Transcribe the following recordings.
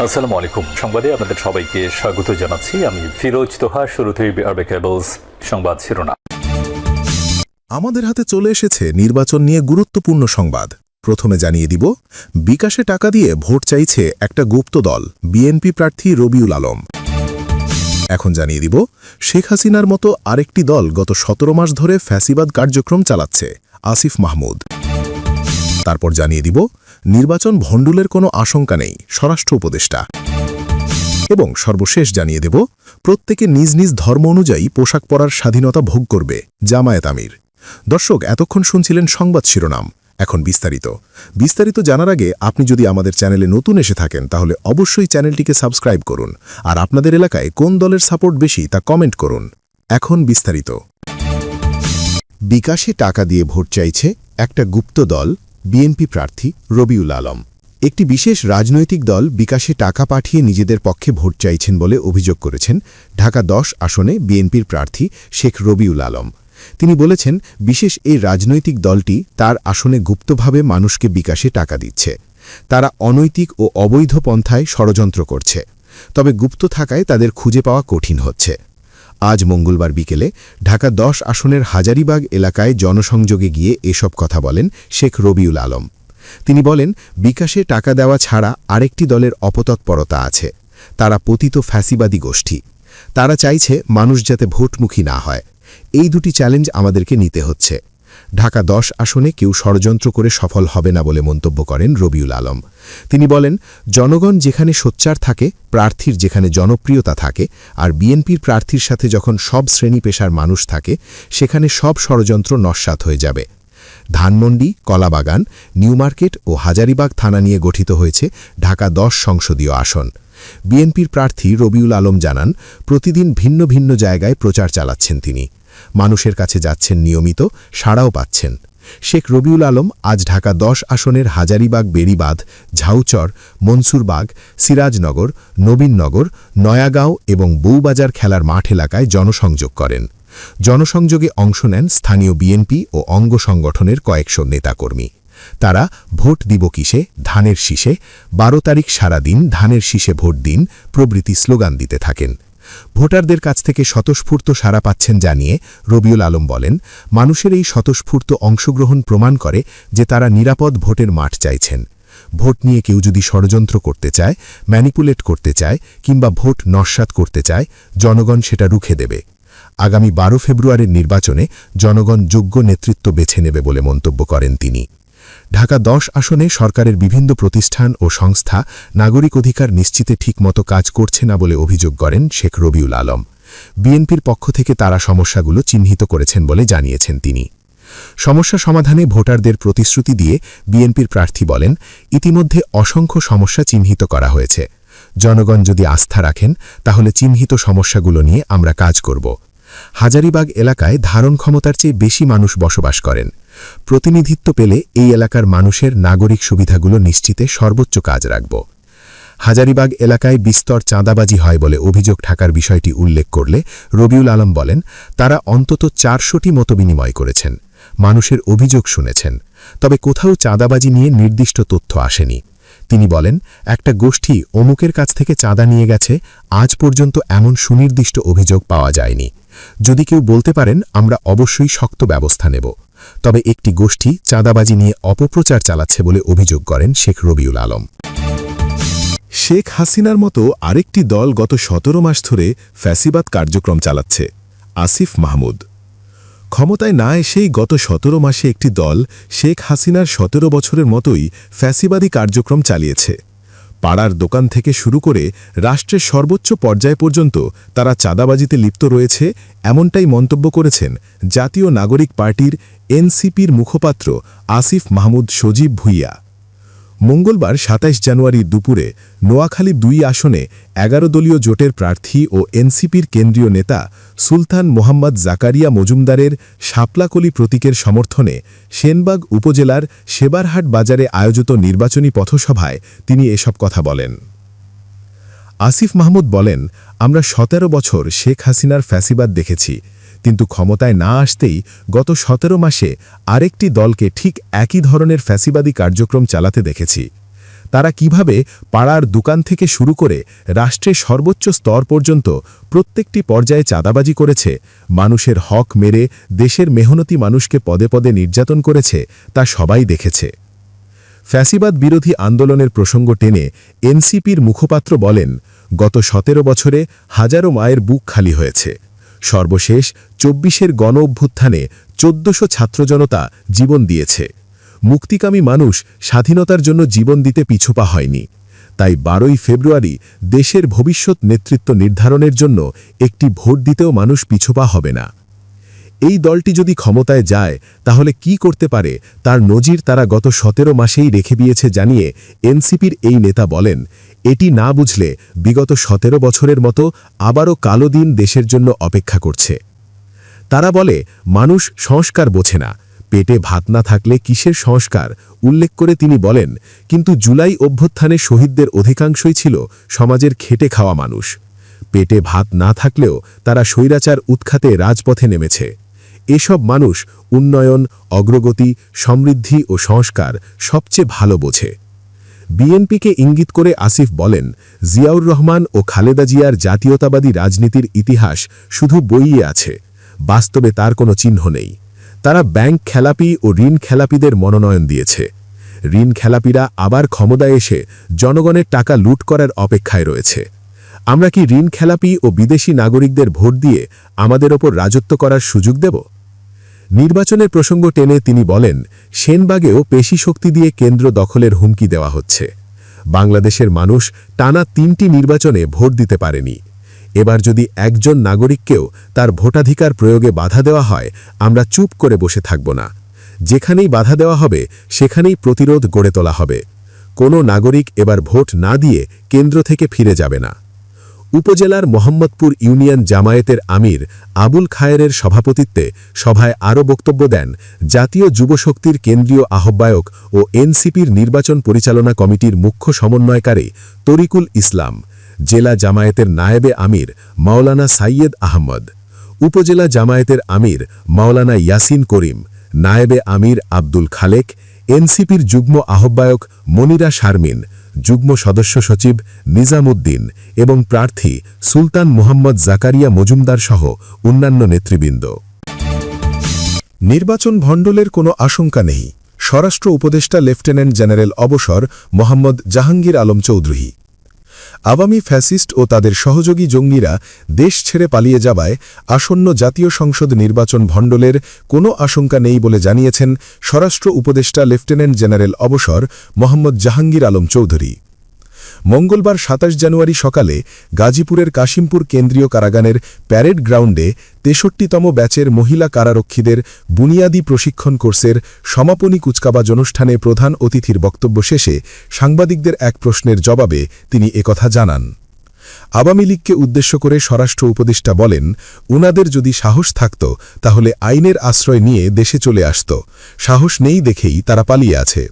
আসসালামু আলাইকুম। সংবাদে আপনাদের সবাইকে স্বাগত জানাচ্ছি। আমি ফিরোজ তোহা। শুরুতেই বিআরবি কেবলস সংবাদ শিরোনাম। আমাদের হাতে চলে এসেছে নির্বাচন নিয়ে গুরুত্বপূর্ণ সংবাদ। প্রথমে জানিয়ে দিব, বিকাশে টাকা দিয়ে ভোট চাইছে একটা গুপ্ত দল, বিএনপি প্রার্থী রবিউল আলম। এখন জানিয়ে দিব, শেখ হাসিনার মতো আরেকটি দল গত 17 মাস ধরে ফ্যাসিবাদ কার্যক্রম চালাচ্ছে, আসিফ মাহমুদ। তারপর জানিয়ে দিব, নির্বাচন ভণ্ডুলের কোনো আশঙ্কা নেই, স্বরাষ্ট্র উপদেষ্টা। এবং সর্বশেষ জানিয়ে দেব, প্রত্যেকে নিজ নিজ ধর্ম অনুযায়ী পোশাক পরার স্বাধীনতা ভোগ করবে, জামায়াত আমির। দর্শক, এতক্ষণ শুনছিলেন সংবাদ শিরোনাম। এখন বিস্তারিত জানার আগে আপনি যদি আমাদের চ্যানেলে নতুন এসে থাকেন তাহলে অবশ্যই চ্যানেলটিকে সাবস্ক্রাইব করুন, আর আপনাদের এলাকায় কোন দলের সাপোর্ট বেশি তা কমেন্ট করুন। এখন বিস্তারিত। বিকাশে টাকা দিয়ে ভোট চাইছে একটা গুপ্ত দল, বিএনপি প্রার্থী রবিউল আলম। একটি বিশেষ রাজনৈতিক দল বিকাশে টাকা পাঠিয়ে নিজেদের পক্ষে ভোট চাইছেন বলে অভিযোগ করেছেন ঢাকা 10 আসনে বিএনপির প্রার্থী শেখ রবিউল আলম। তিনি বলেছেন, বিশেষ এই রাজনৈতিক দলটি তার আসনে গুপ্তভাবে মানুষকে বিকাশে টাকা দিচ্ছে। তারা অনৈতিক ও অবৈধ পন্থায় ষড়যন্ত্র করছে, তবে গুপ্ত থাকায় তাদের খুঁজে পাওয়া কঠিন হচ্ছে। আজ মঙ্গলবার বিকেলে ঢাকা 10 আসনের হাজারীবাগ এলাকায় জনসংযোগে গিয়ে এসব কথা বলেন শেখ রবিউল আলম। তিনি বলেন, বিকাশে টাকা দেওয়া ছাড়া আরেকটি দলের অপতৎপরতা আছে। তারা পতিত ফ্যাসিবাদী গোষ্ঠী। তারা চাইছে মানুষ যাতে ভোটমুখী না হয়। এই দুটি চ্যালেঞ্জ আমাদেরকে নিতে হচ্ছে। ঢাকা 10 আসনে কেউ ষড়যন্ত্র করে সফল হবে না বলে মন্তব্য করেন রবিউল আলম। তিনি বলেন, জনগণ যেখানে সোচ্চার থাকে, প্রার্থীর যেখানে জনপ্রিয়তা থাকে, আর বিএনপির প্রার্থীর সাথে যখন সব শ্রেণী পেশার মানুষ থাকে, সেখানে সব ষড়যন্ত্র নস্যাৎ হয়ে যাবে। ধানমন্ডি, কলাবাগান, নিউ মার্কেট ও হাজারীবাগ থানা নিয়ে গঠিত হয়েছে ঢাকা 10 সংসদীয় আসন। বিএনপির প্রার্থী রবিউল আলম জানান, প্রতিদিন ভিন্ন ভিন্ন জায়গায় প্রচার চালাচ্ছেন তিনি। মানুষের কাছে যাচ্ছেন নিয়মিত, সাড়াও পাচ্ছেন। শেখ রবিউল আলম আজ ঢাকা 10 আসনের হাজারীবাগ, বেড়িবাঁধ, ঝাউচর, মনসুরবাগ, সিরাজনগর, নবীননগর, নয়াগাঁও এবং বউবাজার খেলার মাঠ এলাকায় জনসংযোগ করেন। জনসংযোগে অংশ নেন স্থানীয় বিএনপি ও অঙ্গ সংগঠনের কয়েকশো নেতাকর্মী। তারা ভোট দিব কিসে, ধানের শীষে, 12 তারিখ সারাদিন ধানের শীষে ভোট দিন প্রভৃতি স্লোগান দিতে থাকেন। ভোটারদের কাছ থেকে স্বতঃস্ফূর্ত সাড়া পাচ্ছেন জানিয়ে রবিউল আলম বলেন, মানুষের এই স্বতঃস্ফূর্ত অংশগ্রহণ প্রমাণ করে যে তারা নিরাপদ ভোটের মাঠ চাইছেন। ভোট নিয়ে কেউ যদি ষড়যন্ত্র করতে চায়, ম্যানিপুলেট করতে চায় কিংবা ভোট নস্যাৎ করতে চায়, জনগণ সেটা রুখে দেবে। আগামী 12 ফেব্রুয়ারির নির্বাচনে জনগণ যোগ্য নেতৃত্ব বেছে নেবে বলে মন্তব্য করেন তিনি। ঢাকা 10 আসনে সরকারের বিভিন্ন প্রতিষ্ঠান ও সংস্থা নাগরিক অধিকার নিশ্চিতে ঠিকমতো কাজ করছে না বলে অভিযোগ করেন শেখ রবিউল আলম। বিএনপির পক্ষ থেকে তারা সমস্যাগুলো চিহ্নিত করেছেন বলে জানিয়েছেন তিনি। সমস্যা সমাধানে ভোটারদের প্রতিশ্রুতি দিয়ে বিএনপির প্রার্থী বলেন, ইতিমধ্যে অসংখ্য সমস্যা চিহ্নিত করা হয়েছে। জনগণ যদি আস্থা রাখেন তাহলে চিহ্নিত সমস্যাগুলো নিয়ে আমরা কাজ করব। হাজারীবাগ এলাকায় ধারণ ক্ষমতার চেয়ে বেশি মানুষ বসবাস করেন। প্রতিনিধিত্ব পেলে এই এলাকার মানুষের নাগরিক সুবিধাগুলো নিশ্চিতে সর্বোচ্চ কাজ রাখব। হাজারীবাগ এলাকায় বিস্তর চাঁদাবাজি হয় বলে অভিযোগ থাকার বিষয়টি উল্লেখ করলে রবিউল আলম বলেন, তারা অন্তত 400টি মতবিনিময় করেছেন, মানুষের অভিযোগ শুনেছেন, তবে কোথাও চাঁদাবাজি নিয়ে নির্দিষ্ট তথ্য আসেনি। তিনি বলেন, একটা গোষ্ঠী অমুকের কাছ থেকে চাঁদা নিয়ে গেছে, আজ পর্যন্ত এমন সুনির্দিষ্ট অভিযোগ পাওয়া যায়নি। যদি কেউ বলতে পারেন, আমরা অবশ্যই শক্ত ব্যবস্থা নেব। তবে একটি গোষ্ঠী চাঁদাবাজি নিয়ে অপপ্রচার চালাচ্ছে বলে অভিযোগ করেন শেখ রবিউল আলম। শেখ হাসিনার মতো আরেকটি দল গত 17 মাস ধরে ফ্যাসিবাদ কার্যক্রম চালাচ্ছে, আসিফ মাহমুদ। ক্ষমতায় না এসেই গত 17 মাসে একটি দল শেখ হাসিনার 17 বছরের মতোই ফ্যাসিবাদী কার্যক্রম চালিয়েছে। পাড়ার দোকান থেকে শুরু করে রাষ্ট্রের সর্বোচ্চ পর্যায় পর্যন্ত তারা চাঁদাবাজিতে লিপ্ত রয়েছে, এমনটাই মন্তব্য করেছেন জাতীয় নাগরিক পার্টির এনসিপির মুখপাত্র আসিফ মাহমুদ সজীব ভুইয়া। মঙ্গলবার 27 জানুয়ারি দুপুরে নোয়াখালী 2 আসনে 11 দলীয় জোটের প্রার্থী ও এনসিপির কেন্দ্রীয় নেতা সুলতান মোহাম্মদ জাকারিয়া মজুমদারের শাপলাকলি প্রতীকের সমর্থনে সেনবাগ উপজেলার সেবারহাট বাজারে আয়োজিত নির্বাচনী পথসভায় তিনি এসব কথা বলেন। আসিফ মাহমুদ বলেন, আমরা 17 বছর শেখ হাসিনার ফ্যাসিবাদ দেখেছি, কিন্তু ক্ষমতায় না আসতেই গত 17 মাসে আরেকটি দলকে ঠিক একই ধরনের ফ্যাসিবাদী কার্যক্রম চালাতে দেখেছি। তারা কিভাবে পাড়ার দোকান থেকে শুরু করে রাষ্ট্রের সর্বোচ্চ স্তর পর্যন্ত প্রত্যেকটি পর্যায়ে চাঁদাবাজি করেছে, মানুষের হক মেরে দেশের মেহনতি মানুষকে পদে পদে নির্যাতন করেছে, তা সবাই দেখেছে। ফ্যাসিবাদ বিরোধী আন্দোলনের প্রসঙ্গ টেনে এনসিপির মুখপাত্র বলেন, গত 17 বছরে হাজারো মায়ের বুক খালি হয়েছে। সর্বশেষ 24-এর গণ অভ্যুত্থানে 1400 ছাত্রজনতা জীবন দিয়েছে। মুক্তিকামী মানুষ স্বাধীনতার জন্য জীবন দিতে পিছুপা হয়নি। তাই 12ই ফেব্রুয়ারি দেশের ভবিষ্যৎ নেতৃত্ব নির্ধারণের জন্য একটি ভোট দিতেও মানুষ পিছুপা হবে না। এই দলটি যদি ক্ষমতায় যায় তাহলে কি করতে পারে তার নজির তারা গত 17 মাসেই রেখে দিয়েছে জানিয়ে এনসিপির এই নেতা বলেন, এটি না বুঝলে বিগত 17 বছরের মতো আবারও কালো দিন দেশের জন্য অপেক্ষা করছে। তারা বলে, মানুষ সংস্কার বোঝে না, পেটে ভাত না থাকলে কিসের সংস্কার উল্লেখ করে তিনি বলেন, কিন্তু জুলাই অভ্যুত্থানে শহীদদের অধিকাংশই ছিল সমাজের খেটে খাওয়া মানুষ। পেটে ভাত না থাকলেও তারা স্বৈরাচার উৎখাতে রাজপথে নেমেছে। এসব মানুষ উন্নয়ন, অগ্রগতি, সমৃদ্ধি ও সংস্কার সবচেয়ে ভালো বোঝে। বিএনপিকে ইঙ্গিত করে আসিফ বলেন, জিয়াউর রহমান ও খালেদা জিয়ার জাতীয়তাবাদী রাজনীতির ইতিহাস শুধু বইয়ে আছে, বাস্তবে তার কোনো চিহ্ন নেই। তারা ব্যাংক খেলাপি ও ঋণ খেলাপিদের মনোনয়ন দিয়েছে। ঋণ খেলাপিরা আবার ক্ষমতায় এসে জনগণের টাকা লুট করার অপেক্ষায় রয়েছে। আমরা কি ঋণ খেলাপি ও বিদেশি নাগরিকদের ভোট দিয়ে আমাদের ওপর রাজত্ব করার সুযোগ দেব? নির্বাচনের প্রসঙ্গ টেনে তিনি বলেন, সেনবাগেও পেশি শক্তি দিয়ে কেন্দ্র দখলের হুমকি দেওয়া হচ্ছে। বাংলাদেশের মানুষ টানা 3টি নির্বাচনে ভোট দিতে পারেনি। এবার যদি একজন নাগরিককেও তার ভোটাধিকার প্রয়োগে বাধা দেওয়া হয়, আমরা চুপ করে বসে থাকব না। যেখানেই বাধা দেওয়া হবে সেখানেই প্রতিরোধ গড়ে তোলা হবে। কোনো নাগরিক এবার ভোট না দিয়ে কেন্দ্র থেকে ফিরে যাবে না। উপজেলার মোহাম্মদপুর ইউনিয়ন জামায়াতের আমির আবুল খায়েরের সভাপতিত্বে সভায় আরও বক্তব্য দেন জাতীয় যুবশক্তির কেন্দ্রীয় আহ্বায়ক ও এনসিপির নির্বাচন পরিচালনা কমিটির মুখ্য সমন্বয়কারী তরিকুল ইসলাম, জেলা জামায়াতের নায়েবে আমির মাওলানা সাইয়েদ আহমদ, উপজেলা জামায়াতের আমির মাওলানা ইয়াসিন করিম, নায়েবে আমির আব্দুল খালেক, এনসিপির যুগ্ম আহ্বায়ক মনিরা শারমিন, যুগ্ম সদস্য সচিব নিজামুদ্দিন এবং প্রার্থী সুলতান মোহাম্মদ জাকারিয়া মজুমদার সহ অন্যান্য নেতৃবৃন্দ। নির্বাচন ভণ্ডলের কোনো আশঙ্কা নেই, স্বরাষ্ট্র উপদেষ্টা লেফটেন্যান্ট জেনারেল অবসর মোহাম্মদ জাহাঙ্গীর আলম চৌধুরী। আওয়ামী ফ্যাসিস্ট ও তাদের সহযোগী জঙ্গিরা দেশ ছেড়ে পালিয়ে যাওয়ায় আসন্ন জাতীয় সংসদ নির্বাচন ভণ্ডলের কোনো আশঙ্কা নেই বলে জানিয়েছেন স্বরাষ্ট্র উপদেষ্টা লেফটেন্যান্ট জেনারেল অবসর মোহাম্মদ জাহাঙ্গীর আলম চৌধুরী। মঙ্গলবার ২৭ জানুয়ারি সকালে গাজীপুরের কাশিমপুর কেন্দ্রীয় কারাগারের প্যারেড গ্রাউন্ডে ৬৩তম ব্যাচের মহিলা কারারক্ষীদের বুনিয়াদী প্রশিক্ষণ কোর্সের সমাপনী কুচকাওয়াজ অনুষ্ঠানে প্রধান অতিথির বক্তব্য শেষে সাংবাদিকদের এক প্রশ্নের জবাবে তিনি একথা জানান। আওয়ামী লীগকে উদ্দেশ্য করে স্বরাষ্ট্র উপদেষ্টা বলেন, উনাদের যদি সাহস থাকত তাহলে আইনের আশ্রয় নিয়ে দেশে চলে আসত, সাহস নেই দেখেই তারা পালিয়ে আছে।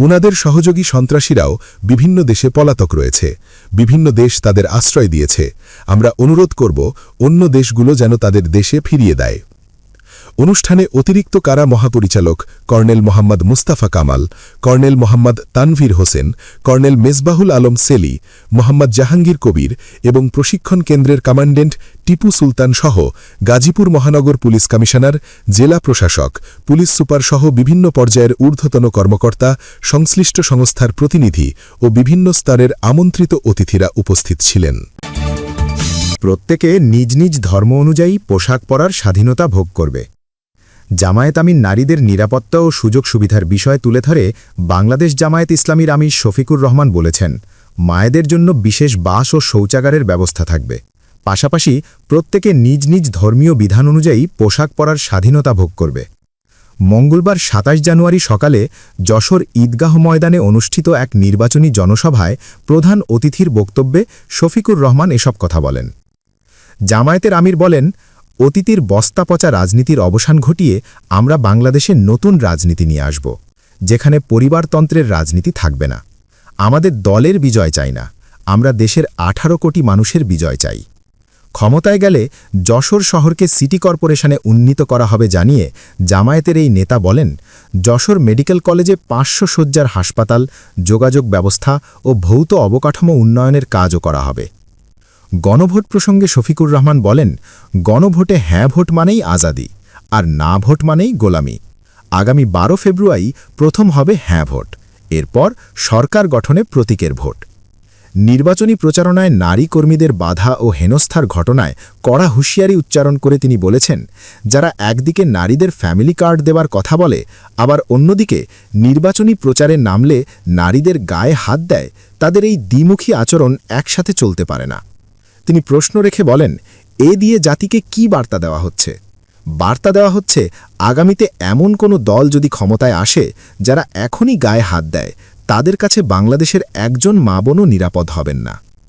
উনাদের সহযোগী সন্ত্রাসীরাও বিভিন্ন দেশে পলাতক রয়েছে, বিভিন্ন দেশ তাদের আশ্রয় দিয়েছে। আমরা অনুরোধ করব অন্য দেশগুলো যেন তাদের দেশে ফিরিয়ে দেয়। অনুষ্ঠানে অতিরিক্ত কারা মহাপরিচালক colonel Mohammad Mustafa Kamal, colonel Mohammad Tanvir Hossain, colonel Mezbahul Alam Seli, Mohammad Jahangir Kabir এবং প্রশিক্ষণ কেন্দ্রের কমান্ডেন্ট টিপু সুলতান সহ গাজীপুর মহানগর পুলিশ কমিশনার, জেলা প্রশাসক, পুলিশ সুপার সহ বিভিন্ন পর্যায়ের ঊর্ধ্বতন কর্মকর্তা, সংশ্লিষ্ট সংস্থার প্রতিনিধি ও বিভিন্ন স্তরের আমন্ত্রিত অতিথিরা উপস্থিত ছিলেন। প্রত্যেকে নিজ নিজ ধর্ম অনুযায়ী পোশাক পরার স্বাধীনতা ভোগ করবে। জামায়াত আমির নারীদের নিরাপত্তা ও সুযোগ সুবিধার বিষয় তুলে ধরে বাংলাদেশ জামায়াত ইসলামীর আমির শফিকুর রহমান বলেছেন, মায়েদের জন্য বিশেষ বাস ও শৌচাগারের ব্যবস্থা থাকবে। পাশাপাশি প্রত্যেকে নিজ নিজ ধর্মীয় বিধান অনুযায়ী পোশাক পরার স্বাধীনতা ভোগ করবে। মঙ্গলবার ২৭ জানুয়ারি সকালে যশোর ঈদগাহ ময়দানে অনুষ্ঠিত এক নির্বাচনী জনসভায় প্রধান অতিথির বক্তব্যে শফিকুর রহমান এসব কথা বলেন। জামায়াতের আমির বলেন, অতীতের বস্তাপচা রাজনীতির অবসান ঘটিয়ে আমরা বাংলাদেশে নতুন রাজনীতি নিয়ে আসব, যেখানে পরিবারতন্ত্রের রাজনীতি থাকবে না। আমাদের দলের বিজয় চাই না, আমরা দেশের ১৮ কোটি মানুষের বিজয় চাই। ক্ষমতায় গেলে যশোর শহরকে সিটি কর্পোরেশনে উন্নীত করা হবে জানিয়ে জামায়াতের এই নেতা বলেন, যশোর মেডিকেল কলেজে 500 শয্যার হাসপাতাল, যোগাযোগ ব্যবস্থা ও ভৌত অবকাঠামো উন্নয়নের কাজও করা হবে। গণভোট প্রসঙ্গে শফিকুর রহমান বলেন, গণভোটে হ্যাঁ ভোট মানেই আজাদি, আর না ভোট মানেই গোলামি। আগামী 12 ফেব্রুয়ারি প্রথম হবে হ্যাঁ ভোট, এরপর সরকার গঠনে প্রতীকের ভোট। নির্বাচনী প্রচারণায় নারী কর্মীদের বাধা ও হেনস্থার ঘটনায় কড়া হুঁশিয়ারি উচ্চারণ করে তিনি বলেছেন, যারা একদিকে নারীদের ফ্যামিলি কার্ড দেওয়ার কথা বলে, আবার অন্যদিকে নির্বাচনী প্রচারে নামলে নারীদের গায়ে হাত দেয়, তাদের এই দ্বিমুখী আচরণ একসাথে চলতে পারে না। তিনি প্রশ্ন রেখে বলেন, এ দিয়ে জাতিকে কি বার্তা দেওয়া হচ্ছে? বার্তা দেওয়া হচ্ছে, আগামীতে এমন কোনো দল যদি ক্ষমতায় আসে যারা এখনই গায়ে হাত দেয়, তাদের কাছে বাংলাদেশের একজন মা বোনও নিরাপদ হবেন না।